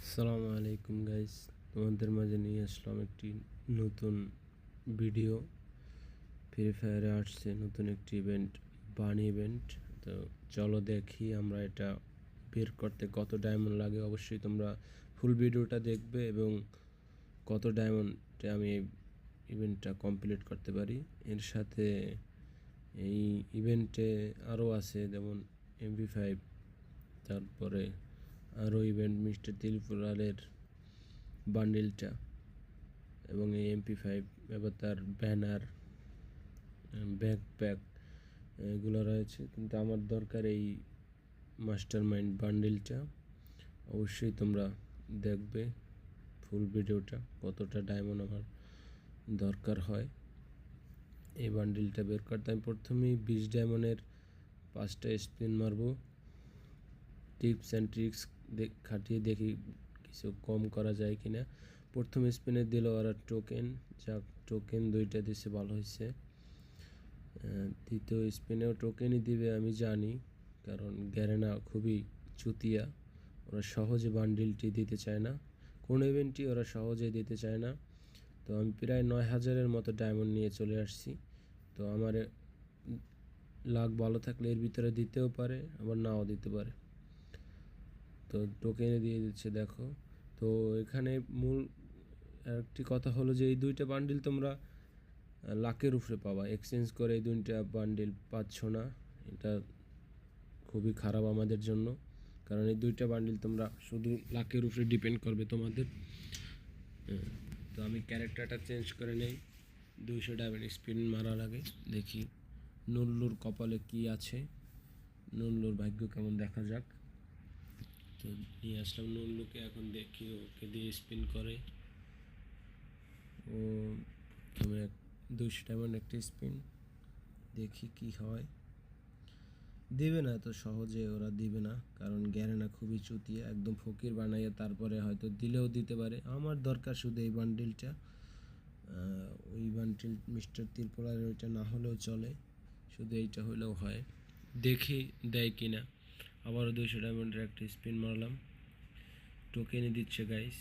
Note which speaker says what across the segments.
Speaker 1: আসসালামু আলাইকুম গাইস, তোমাদের মাঝে নিয়ে আসলাম একটি নতুন ভিডিও। ফ্রি ফায়ারে আসছে নতুন একটি ইভেন্ট, বানি ইভেন্ট। তো চলো দেখি আমরা এটা বের করতে কত ডায়মন্ড লাগে। অবশ্যই তোমরা ফুল ভিডিওটা দেখবে এবং কত ডায়মন্ডে আমি এই ইভেন্টটা কমপ্লিট করতে পারি। এর সাথে এই ইভেন্টে আরও আছে, যেমন MP5, তারপরে আরও ইভেন্ট মিস্টার ত্রিপুরালের বান্ডিলটা এবং এই MP5, এবার তার ব্যানার, ব্যাকপ্যাক এগুলো রয়েছে। কিন্তু আমার দরকার এই মাস্টার মাইন্ড বান্ডিলটা। অবশ্যই তোমরা দেখবে ফুল ভিডিওটা, কতটা ডায়মন্ড আমার দরকার হয় এই বান্ডিলটা বের করতে। আমি প্রথমেই 20 ডায়মন্ডের 5টা স্পিন মারবো। টিপস অ্যান্ড ট্রিক্স খাটিয়ে দেখি কিছু কম করা যায় কিনা। প্রথম স্পিনে দিল ওরা টোকেন, যাক টোকেন 2টা দিছে, ভালো হয়েছে। দ্বিতীয় স্পিনেও টোকেনই দিবে আমি জানি, কারণ গ্যারেনা খুবই চুতিয়া, ওরা সহজে বান্ডিলটি দিতে চায় না, কোনো ইভেন্টই ওরা সহজে দিতে চায় না। তো আমি প্রায় 9000-এর মতো ডায়মন্ড নিয়ে চলে আসছি। তো আমার লাক ভালো থাকলে এর ভিতরে দিতেও পারে, আবার নাও দিতে পারে। তো টোকেনে দিয়ে দিচ্ছে দেখো। তো এখানে মূল একটি কথা হলো যে এই 2টা বান্ডিল তোমরা লাখের উপরে পাবা, এক্সচেঞ্জ করে এই 2টা বান্ডিল পাচ্ছ না। এটা খুবই খারাপ আমাদের জন্য, কারণ এই 2টা বান্ডিল তোমরা শুধু লাখের উপরে ডিপেন্ড করবে তোমাদের। তো আমি ক্যারেক্টারটা চেঞ্জ করে নেই। 200 ডায়মন্ড স্পিন মারার আগে দেখি নুল্লুর কপালে কি আছে, নুল্লুর ভাগ্য কেমন দেখা যাক। তো নিয়ে আসলাম নুল্লুকে, এখন দেখি ওকে দিয়ে স্পিন করে। ও প্রথমে 200 ডায়মন্ড একটা স্পিন, দেখি কি হয়। দিবে না তো সহজে, ওরা দিবে না, কারণ গ্যারেনা খুবই চুতিয়া, একদম ফকির বানাইয়া তারপরে হয়তো দিলেও দিতে পারে। আমার দরকার শুধু এই বান্ডিলটা, ওই বান্ডিল মিস্টার ত্রিপুরার ওইটা না হলেও চলে, শুধু এইটা হলেও হয়। দেখি দেয় কিনা। আবারও 200 ডায়মন্ডের একটা স্পিন মারলাম, টোকেনই দিচ্ছে গাইস।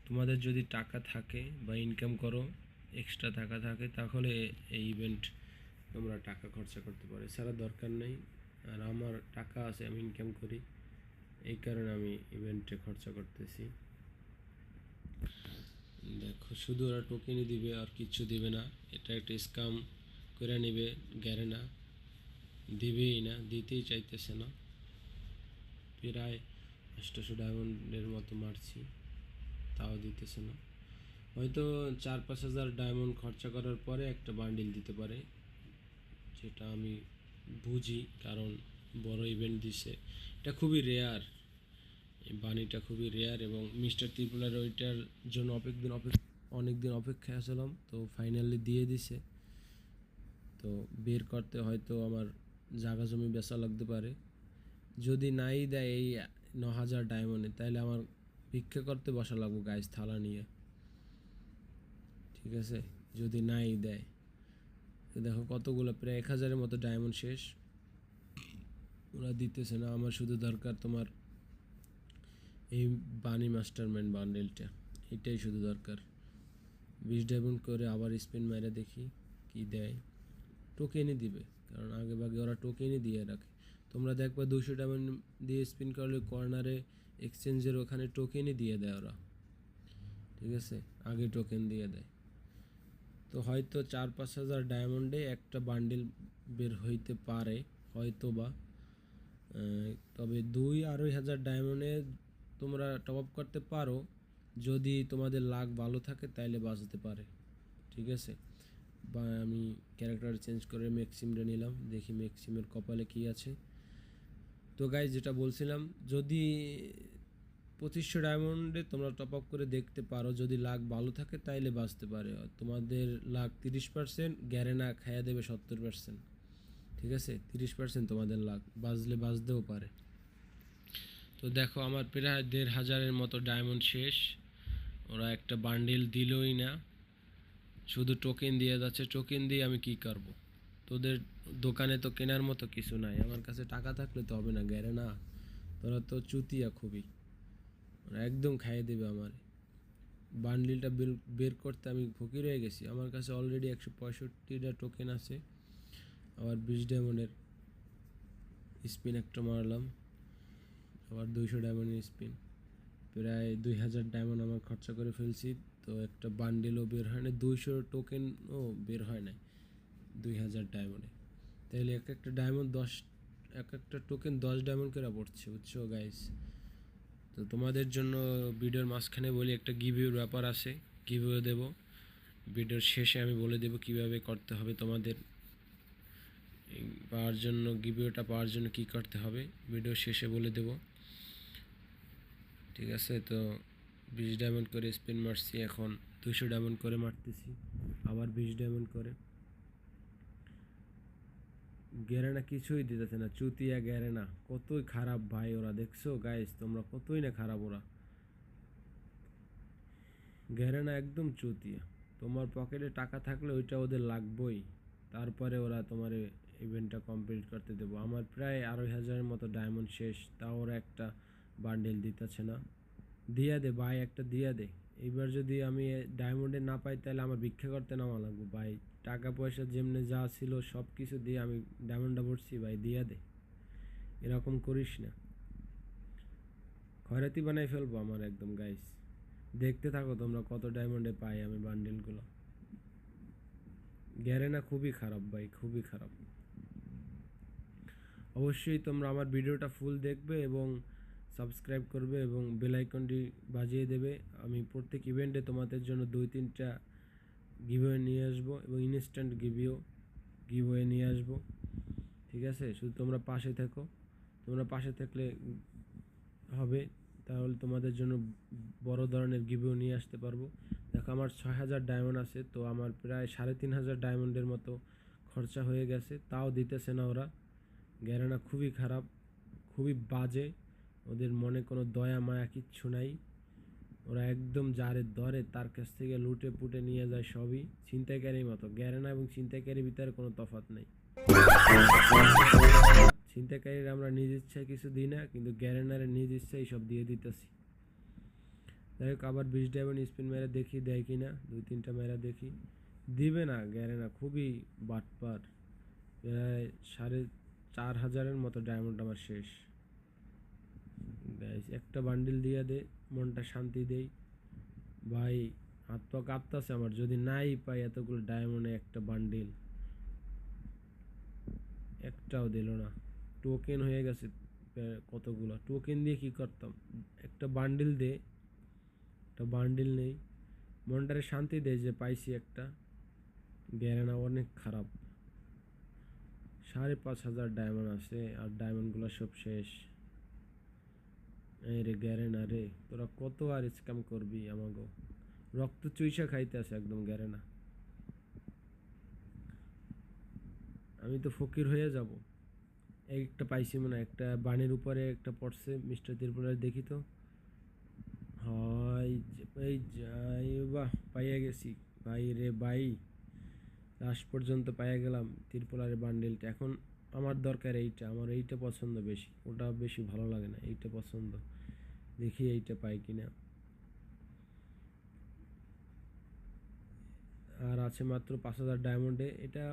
Speaker 1: তোমাদের যদি টাকা থাকে বা ইনকাম করো, এক্সট্রা টাকা থাকে, তাহলে এই ইভেন্ট তোমরা টাকা খরচা করতে পারো, এছাড়া দরকার নেই। আর আমার টাকা আছে, আমি ইনকাম করি, এই কারণে আমি ইভেন্টে খরচা করতেছি। দেখো শুধু ওরা টোকেনই দিবে আর কিচ্ছু দিবে না, এটা একটা স্ক্যাম করে নেবে গ্যারেনা, দিবেই না, দিতেই চাইতেছে না। প্রায় 800 ডায়মন্ডের মতো মারছি, তাও দিতেছে না। হয়তো 4-5 হাজার ডায়মন্ড খরচা করার পরে একটা বান্ডিল দিতে পারে, যেটা আমি বুঝি, কারণ বড় ইভেন্ট দিছে। এটা খুবই রেয়ার, এই বানিটা খুবই রেয়ার, এবং মিস্টার ত্রিপুলার ওইটার জন্য অনেক দিন অপেক্ষায় ছিলাম, তো ফাইনালি দিয়ে দিছে। তো বের করতে হয়তো আমার জায়গা জমি বেচা লাগতে পারে। যদি নাই দেয় এই 9000 ডায়মন্ডে, তাহলে আমার ভিক্ষা করতে বসা লাগবো গাইস, থালা নিয়ে। ঠিক আছে, যদি নাই দেয়। দেখো কতগুলো, প্রায় 1000-এর মতো ডায়মন্ড শেষ, ওরা দিতেছে না। আমার শুধু দরকার তোমার এই বানি মাস্টারমাইন্ড বান্ডেলটা, এটাই শুধু দরকার। 20 ডায়মন্ড করে আবার স্পিন মেরে দেখি কি দেয়। টোকেনই দিবে, কারণ আগে ভাগে ওরা টোকেনই দিয়ে রাখে। তোমরা দেখবা 200 ডায়মন্ড দিয়ে স্পিন করলে কর্নারে এক্সচেঞ্জের ওখানে টোকেনই দিয়ে দেয় ওরা, ঠিক আছে, আগে টোকেন দিয়ে দেয়। তো হয়তো 4-5 হাজার ডায়মন্ডে একটা বান্ডিল বের হইতে পারে হয়তো বা, তবে 2-2.5 হাজার ডায়মন্ডে তোমরা টপ আপ করতে পারো, যদি তোমাদের লাক ভালো থাকে তাইলে বাঁচতে পারে, ঠিক আছে। বা আমি ক্যারেক্টার চেঞ্জ করে ম্যাক্সিমটা নিলাম, দেখি ম্যাক্সিমের কপালে কি আছে। তো গাইজ যেটা বলছিলাম, যদি 2500 ডায়মন্ডে তোমরা টপ আপ করে দেখতে পারো, যদি লাক ভালো থাকে তাইলে বাঁচতে পারে। তোমাদের লাক 30%, গ্যারেনা খাইয়া দেবে 70%, ঠিক আছে। 30% তোমাদের লাক, বাঁচতেও পারে। তো দেখো আমার প্রায় 1500-এর মতো ডায়মন্ড শেষ, ওরা একটা বান্ডিল দিলই না, শুধু টোকেন দিয়ে যাচ্ছে। টোকেন দিয়ে আমি কি করব? তোদের দোকানে তো কেনার মতো কিছু নাই, আমার কাছে টাকা থাকলে তো হবে না গ্যারেনা, তোরা তো চুতিয়া খুবই। ওরা একদম খাইয়ে দেবে আমার বান্ডিলটা বের করতে আমি ফকির হয়ে গেছি। আমার কাছে অলরেডি 165টা টোকেন আছে। আবার 20 ডায়মন্ডের স্পিন একটা মারলাম, আবার 200 ডায়মন্ডের স্পিন, প্রায় 2000 ডায়মন্ড আমার খরচা করে ফেলছি। তো একটা বান্ডিলও বের হয় না, 200 টোকেনও বের হয় নাই 2000 ডায়মন্ডে। তাইলে এক একটা ডায়মন্ড 10, এক একটা টোকেন 10 ডায়মন্ড করে পড়ছে, বুঝছো গাইস? তো তোমাদের জন্য ভিডিওর মাঝখানে বলি একটা গিভওয়ের ব্যাপার আছে, গিভওয়ে দেব ভিডিওর শেষে, আমি বলে দেব কিভাবে করতে হবে তোমাদের পাওয়ার জন্য, গিভওয়েটা পাওয়ার জন্য কি করতে হবে ভিডিও শেষে বলে দেব, ঠিক আছে? তো 20 ডায়মন্ড করে স্পিন মারছি, এখন 200 ডায়মন্ড করে মারতেছি, আবার 20 ডায়মন্ড করে। গ্যারেনা কিছুই দিতেছে না, চুতিয়া গ্যারেনা কতই খারাপ ভাই ওরা, দেখছো গাইস তোমরা কতই না খারাপ ওরা। গ্যারেনা একদম চুতিয়া, তোমার পকেটে টাকা থাকলে ওইটা ওদের লাগবেই, তারপরে ওরা তোমার ইভেন্টটা কমপ্লিট করতে দেবো। আমার প্রায় 2,500-এর মতো ডায়মন্ড শেষ, তাও ওরা একটা বান্ডেল দিতেছে না। দিয়া দে ভাই, একটা দিয়া দে। এইবার যদি আমি ডায়মন্ডে না পাই তাহলে আমার ভিক্ষা করতে নামা লাগবে ভাই। টাকা পয়সা যেমনি যা ছিল সব কিছু দিয়ে আমি ডায়মন্ডটা ভরছি ভাই, দিয়া দে। এরকম করিস না, খয়রাতি বানাই ফেলবো আমার একদম গাইস। দেখতে থাকো তোমরা কত ডায়মন্ডে পাই আমি বান্ডেলগুলো। গ্যারেনা খুবই খারাপ ভাই, খুবই খারাপ। অবশ্যই তোমরা আমার ভিডিওটা ফুল দেখবে এবং সাবস্ক্রাইব করবে এবং বেল আইকনটি বাজিয়ে দেবে। আমি প্রত্যেক ইভেন্টে তোমাদের জন্য 2-3টা গিভওয়ে নিয়ে আসবো এবং ইনস্ট্যান্ট গিভওয়ে নিয়ে আসবো, ঠিক আছে? শুধু তোমরা পাশে থেকো, তোমরা পাশে থাকলে হবে, তাহলে তোমাদের জন্য বড় ধরনের গিভওয়ে নিয়ে আসতে পারবো। দেখো আমার 6000 ডায়মন্ড আছে, তো আমার প্রায় 3500 ডায়মন্ডের মতো খরচা হয়ে গেছে, তাও দিতেছে না ওরা। গ্যারেনা খুবই খারাপ, খুবই বাজে, ওদের মনে কোনো দয়া মায়া কিচ্ছু নাই। ওরা একদম যারে ধরে তার কাছ থেকে লুটে পুটে নিয়ে যায় সবই, ছিনতাইকারীর মতো। গ্যারেনা এবং ছিনতাইকারীর ভিতরে কোনো তফাৎ নেই। ছিনতাইকারীর আমরা নিজ ইচ্ছায় কিছু দিই না, কিন্তু গ্যারেনারে নিজ ইচ্ছায় সব দিয়ে দিতেছি। যাই হোক, আবার 20 ডায়মন্ড স্পিন মেরে দেখি দেয় কিনা, 2-3টা মেরা দেখি। দিবে না গ্যারেনা, খুবই বাটপার। প্রায় 4500-এর মতো ডায়মন্ড আমার শেষ গাইস। একটা বান্ডিল দিয়ে দে, মনটা শান্তি দেই ভাই। হাত পা কাঁপতাছে আমার, যদি নাই পাই এতগুলো ডায়মন্ডে একটা বান্ডিল, একটাও দিল না। টোকেন হয়ে গেছে কতগুলো, টোকেন দিয়ে কি করতাম? একটা বান্ডিল দে, একটা বান্ডিল নেই, মনটারে শান্তি দেয় যে পাইছি একটা। গ্যারেনা অনেক খারাপ, 5500 ডায়মন্ড আছে আর ডায়মন্ডগুলো সব শেষ। এই রে গ্যারেনা রে, তোরা কত আর স্ক্যাম করবি আমাগো, রক্ত চুইসা খাইতে আছে একদম গ্যারেনা। আমি তো ফকির হয়ে যাব। একটা পাইছি মনে, একটা বানের উপরে একটা পড়ছে মিস্টার ত্রিপুরার, দেখি তো হয়। এই যাই বাহ, পাইয়া গেছি ভাই রে ভাই, লাস্ট পর্যন্ত পাইয়া গেলাম ত্রিপুরারের বান্ডেলটা। এখন আমার দরকার এইটা, আমার এইটা পছন্দ বেশি, ওটা বেশি ভালো লাগে না, এইটা পছন্দ। দেখি এইটা পাই কিনা। আর আছে মাত্র 5000 ডায়মন্ডে, এটা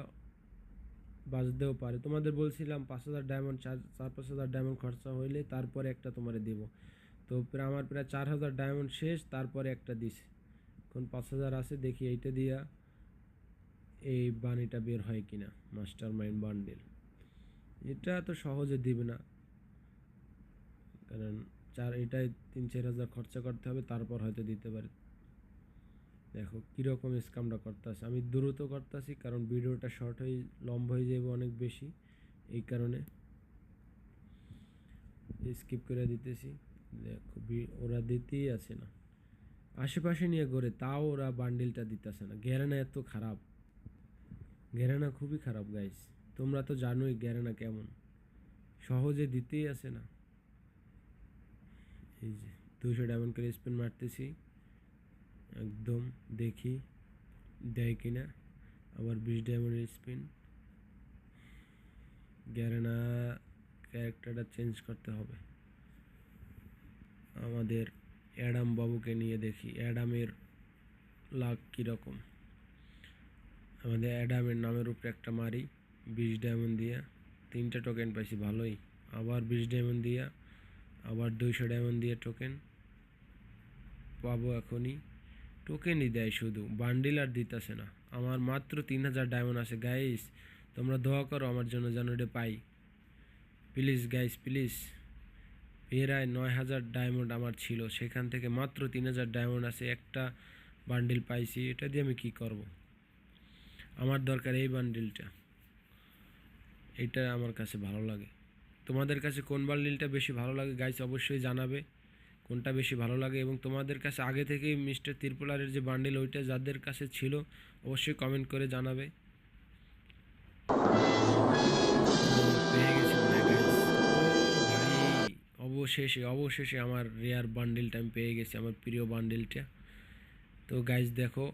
Speaker 1: বাজতেও পারে। তোমাদের বলছিলাম 5000 ডায়মন্ড, 4-5 হাজার ডায়মন্ড খরচা হইলে তারপরে একটা তোমারে দেব। তো প্রায় আমার প্রায় 4000 ডায়মন্ড শেষ, তারপরে একটা দিছে। এখন 5000 আছে, দেখি এইটা দিয়া এই বানিটা বের হয় কিনা, মাস্টার মাইন্ড বান্ডেল। এটা তো সহজে দিবে না, কারণ এটাই 3-4 হাজার খরচা করতে হবে, তারপর হয়তো দিতে পারে। দেখো কীরকম স্ক্যামটা করতেছে, আমি দ্রুত করতেছি কারণ ভিডিওটা শর্ট হয়ে লম্বা হয়ে যাবে অনেক বেশি, এই কারণে স্কিপ করে দিতেছি। দেখো ওরা দিতেই আছে না, আশেপাশে নিয়ে ঘোরে, তাও ওরা বান্ডিলটা দিতেছে না। গ্যারেনা এত খারাপ, গ্যারেনা খুবই খারাপ গাইস। তোমরা তো জানোই গ্যারেনা কেমন, সহজে দিতেই আছে না। এই যে 200 ডায়মন্ড করে স্পিন মারতেছি, একদম দেখি দেয় কিনা। আবার 20 ডায়মন্ডের স্পিন। গ্যারেনা ক্যারেক্টারটা চেঞ্জ করতে হবে আমাদের, অ্যাডাম বাবুকে নিয়ে দেখি অ্যাডামের লাক কীরকম। আমাদের অ্যাডামের নামের উপরে একটা মারি 20 ডায়মন্ড দিয়া, 3টা টোকেন পাইছি ভালোই। আবার 20 ডায়মন্ড দিয়া, আবার 200 ডায়মন্ড দিয়ে টোকেন পাবো এখনই। টোকেনই দেয় শুধু, বান্ডিল আর দিতেছে না। আমার মাত্র 3000 ডায়মন্ড আছে গাইস, তোমরা দোয়া করো আমার জন্য যেন এটা পাই প্লিজ গাইস প্লিজ। প্রায় 9000 ডায়মন্ড আমার ছিল, সেখান থেকে মাত্র 3000 ডায়মন্ড আছে, একটা বান্ডিল পাইছি। এটা দিয়ে আমি কি করব? আমার দরকার এই বান্ডিলটা, এটা আমার কাছে ভালো লাগে। তোমাদের কাছে কোন বান্ডিলটা বেশি ভালো লাগে গাইস অবশ্যই জানাবে কোনটা বেশি ভালো লাগে। এবং তোমাদের কাছে আগে থেকেই মিস্টার ত্রিপোলারের যে বান্ডিল ওইটা যাদের কাছে ছিল অবশ্যই কমেন্ট করে জানাবে। পেয়ে গেছি মনে হয় গাইস। ও ভাই, অবশেষে আমার রেয়ার বান্ডিলটা আমি পেয়ে গেছি, আমার প্রিয় বান্ডিলটা। তো গাইস দেখো,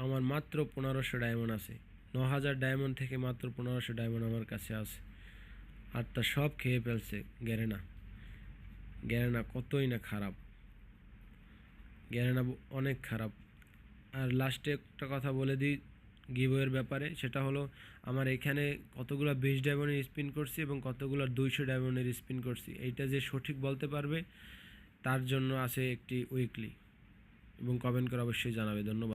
Speaker 1: আমার মাত্র 1500 ডায়মন্ড আছে, 9000 ডায়মন্ড থেকে মাত্র 1500 ডায়মন্ড আমার কাছে আছে। আর তা সব খেয়ে ফেলছে গ্যারেনা। গ্যারেনা কতই না খারাপ, গ্যারেনা অনেক খারাপ। আর লাস্টে একটা কথা বলে দিই গিভওয়ের ব্যাপারে, সেটা হলো আমার এখানে কতগুলো 20 ডায়মন্ডের স্পিন করছি এবং কতগুলো 200 ডায়মন্ডের স্পিন করছি, এইটা যে সঠিক বলতে পারবে তার জন্য আছে একটি উইকলি, এবং কমেন্ট করে অবশ্যই জানাবে। ধন্যবাদ।